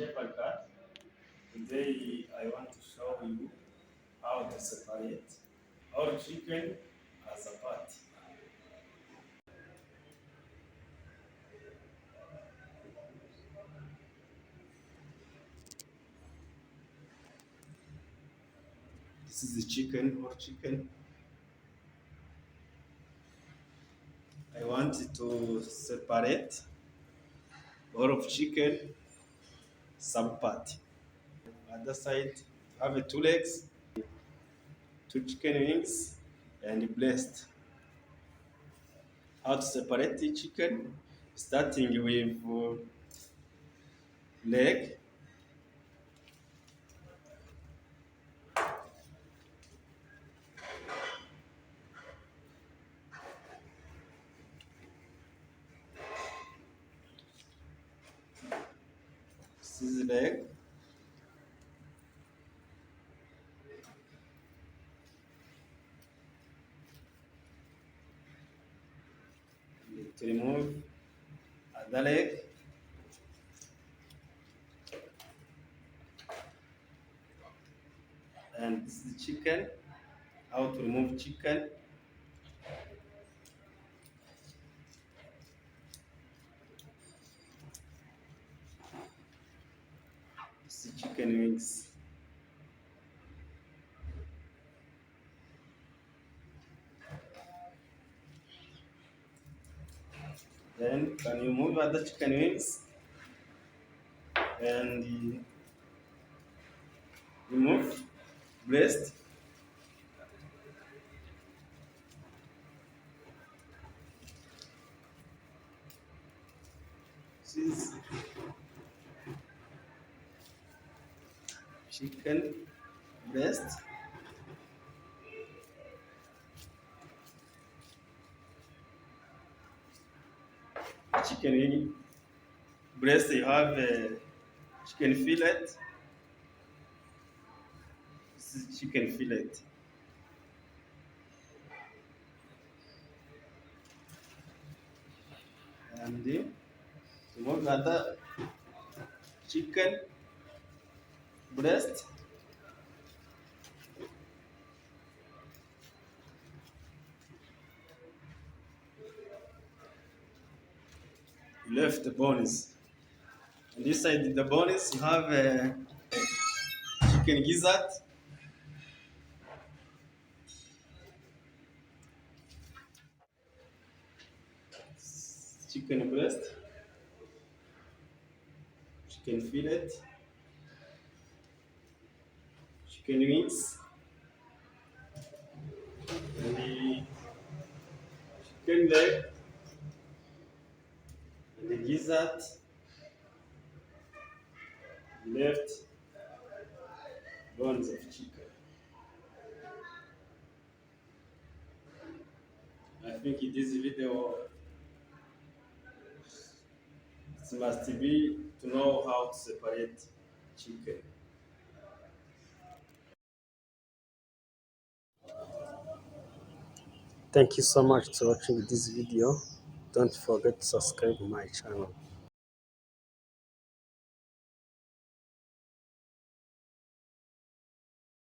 Shepherd cat. Today I want to show you how to separate our chicken as a part. This is the chicken or chicken. I want to separate all of chicken some part. Other side have two legs, two chicken wings, and breast. How to separate the chicken? Starting with leg. This is leg. To remove other leg. And this is chicken. How to remove chicken? This is chicken wings. Then can you move other chicken wings and remove breast? This is chicken breast. Chicken wing breast. You have chicken fillet. This is chicken fillet. And remove other chicken breast. Left the bones. On this side, the bones, you have chicken gizzard, chicken breast, chicken fillet, chicken wings, and the chicken leg, and the gizzard, left bones of chicken. I think in this video it must be to know how to separate chicken. Thank you so much for watching this video. Don't forget to subscribe to my channel.